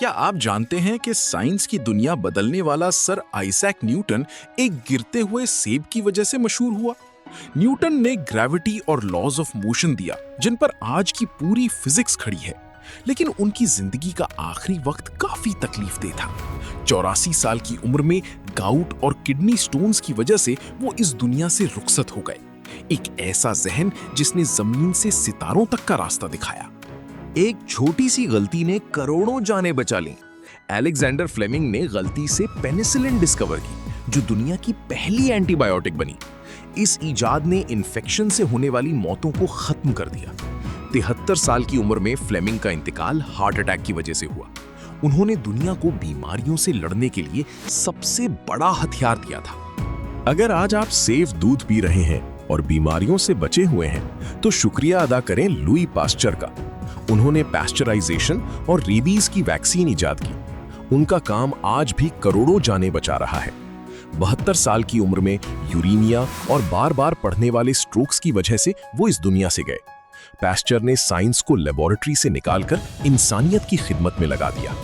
क्या आप जानते हैं कि साइंस की दुनिया बदलने वाला सर आइजैक न्यूटन एक गिरते हुए सेब की वजह से मशहूर हुआ? न्यूटन ने ग्रेविटी और लॉज ऑफ मोशन दिया, जिन पर आज की पूरी फिजिक्स खड़ी है। लेकिन उनकी जिंदगी का आखिरी वक्त काफी तकलीफदेह था। 84 साल की उम्र में गाउट और किडनी स्टोन्स की वजह से वो इस दुनिया से रुखसत हो गए। एक ऐसा जहन जिसने जमीन से सितारों तक का रास्ता दिखाया। एक छोटी सी गलती ने करोड़ों जानें बचा लीं। अलेक्जेंडर फ्लेमिंग ने गलती से पेनिसिलिन डिस्कवर की, जो दुनिया की पहली एंटीबायोटिक बनी। इस इजाद ने इन्फेक्शन से होने वाली मौतों को खत्म कर दिया। 73 साल की उम्र में फ्लेमिंग का इंतकाल हार्ट अटैक की वजह से हुआ। उन्होंने दुनिया को बीमारियों से लड़ने के लिए सबसे बड़ा हथियार दिया था। अगर आज आप सेफ दूध पी रहे हैं और बीमारियों से बचे हुए हैं, तो शुक्रिया अदा करें लुई पास्चर का। उन्होंने पास्चराइजेशन और रेबीज की वैक्सीन इजाद की। उनका काम आज भी करोड़ों जानें बचा रहा है। 72 साल की उम्र में यूरेनिया और बार बार पढ़ने वाले स्ट्रोक्स की वजह से वो इस दुनिया से गए। पास्चर ने साइंस को लेबोरेटरी से निकालकर इंसानियत की खिदमत में लगा दिया।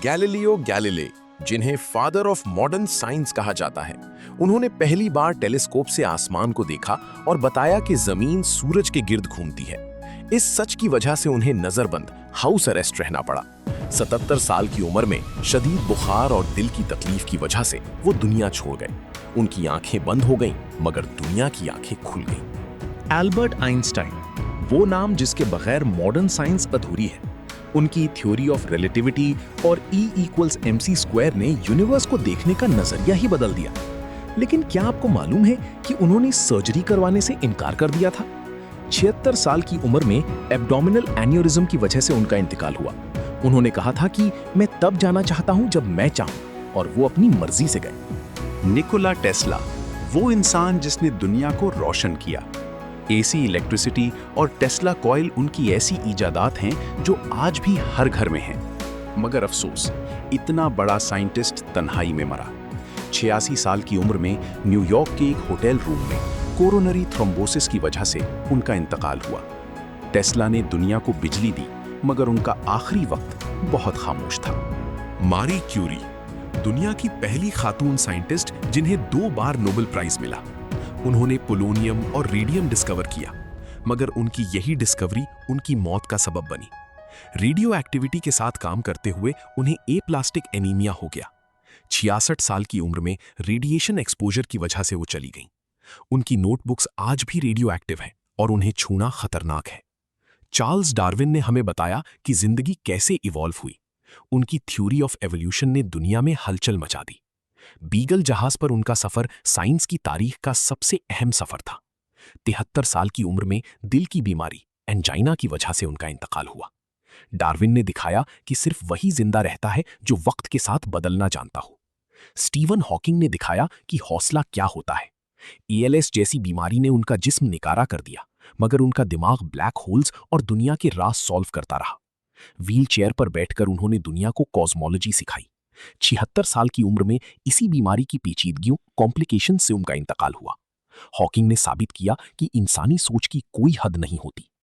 गैलीलियो गैलीले, जिन्हें फादर ऑफ मॉडर्न साइंस कहा जाता है, उन्होंने पहली बार टेलीस्कोप से आसमान को देखा और बताया कि जमीन सूरज के गिर्द घूमती है। इस सच की वजह से उन्हें नजरबंद हाउस अरेस्ट रहना पड़ा। 77 साल की उम्र में शदीद बुखार और दिल की तकलीफ की वजह से वो दुनिया छोड़ गए। उनकी आंखें बंद हो गईं, मगर दुनिया की आंखें खुल गईं। एल्बर्ट आइंस्टाइन, वो नाम जिसके बगैर मॉडर्न साइंस अधूरी है। उनकी थ्योरी ऑफ रिलेटिविटी और E=mc² ने यूनिवर्स को देखने का नजरिया ही बदल दिया। लेकिन क्या आपको मालूम है कि उन्होंने सर्जरी करवाने से इनकार कर दिया था? 76 साल की उम्र में एब्डोमिनल एन्यूरिज्म की वजह से उनका इंतकाल हुआ। उन्होंने कहा था कि मैं तब जाना चाहता हूं जब मैं चाहूं, और वो अपनी मर्जी से गए। निकोला टेस्ला, वो इंसान जिसने दुनिया को रोशन किया। एसी, इलेक्ट्रिसिटी और टेस्ला कॉइल उनकी ऐसी इजादात हैं जो आज भी हर घर में हैं। मगर अफसोस, इतना बड़ा साइंटिस्ट तन्हाई में मरा। 86 साल की उम्र में न्यूयॉर्क के एक होटल रूम में कोरोनरी थ्रोम्बोसिस की वजह से उनका इंतकाल हुआ। टेस्ला ने दुनिया को बिजली दी, मगर उनका आखिरी वक्त बहुत खामोश था। मारी क्यूरी, दुनिया की पहली खातून साइंटिस्ट जिन्हें 2 बार नोबेल प्राइज मिला। उन्होंने पोलोनियम और रेडियम डिस्कवर किया, मगर उनकी यही डिस्कवरी उनकी मौत का सबब बनी। रेडियो एक्टिविटी के साथ काम करते हुए उन्हें एप्लास्टिक एनीमिया हो गया। 66 साल की उम्र में रेडिएशन एक्सपोजर की वजह से वो चली गईं। उनकी नोटबुक्स आज भी रेडियो एक्टिव हैं और उन्हें छूना खतरनाक है। चार्ल्स डार्विन ने हमें बताया कि जिंदगी कैसे इवॉल्व हुई। उनकी थ्योरी ऑफ एवोल्यूशन ने दुनिया में हलचल मचा दी। बीगल जहाज पर उनका सफर साइंस की तारीख का सबसे अहम सफर था। 73 साल की उम्र में दिल की बीमारी एंजाइना की वजह से उनका इंतकाल हुआ। डार्विन ने दिखाया कि सिर्फ वही जिंदा रहता है जो वक्त के साथ बदलना जानता हो। स्टीवन हॉकिंग ने दिखाया कि हौसला क्या होता है। ALS जैसी बीमारी ने उनका जिस्म निकारा कर दिया, मगर उनका दिमाग ब्लैक होल्स और दुनिया के राज सॉल्व करता रहा। व्हील चेयर पर बैठकर उन्होंने दुनिया को कॉस्मोलॉजी सिखाई। 76 साल की उम्र में इसी बीमारी की पेचीदगियों कॉम्प्लिकेशन से उनका इंतकाल हुआ। हॉकिंग ने साबित किया कि इंसानी सोच की कोई हद नहीं होती।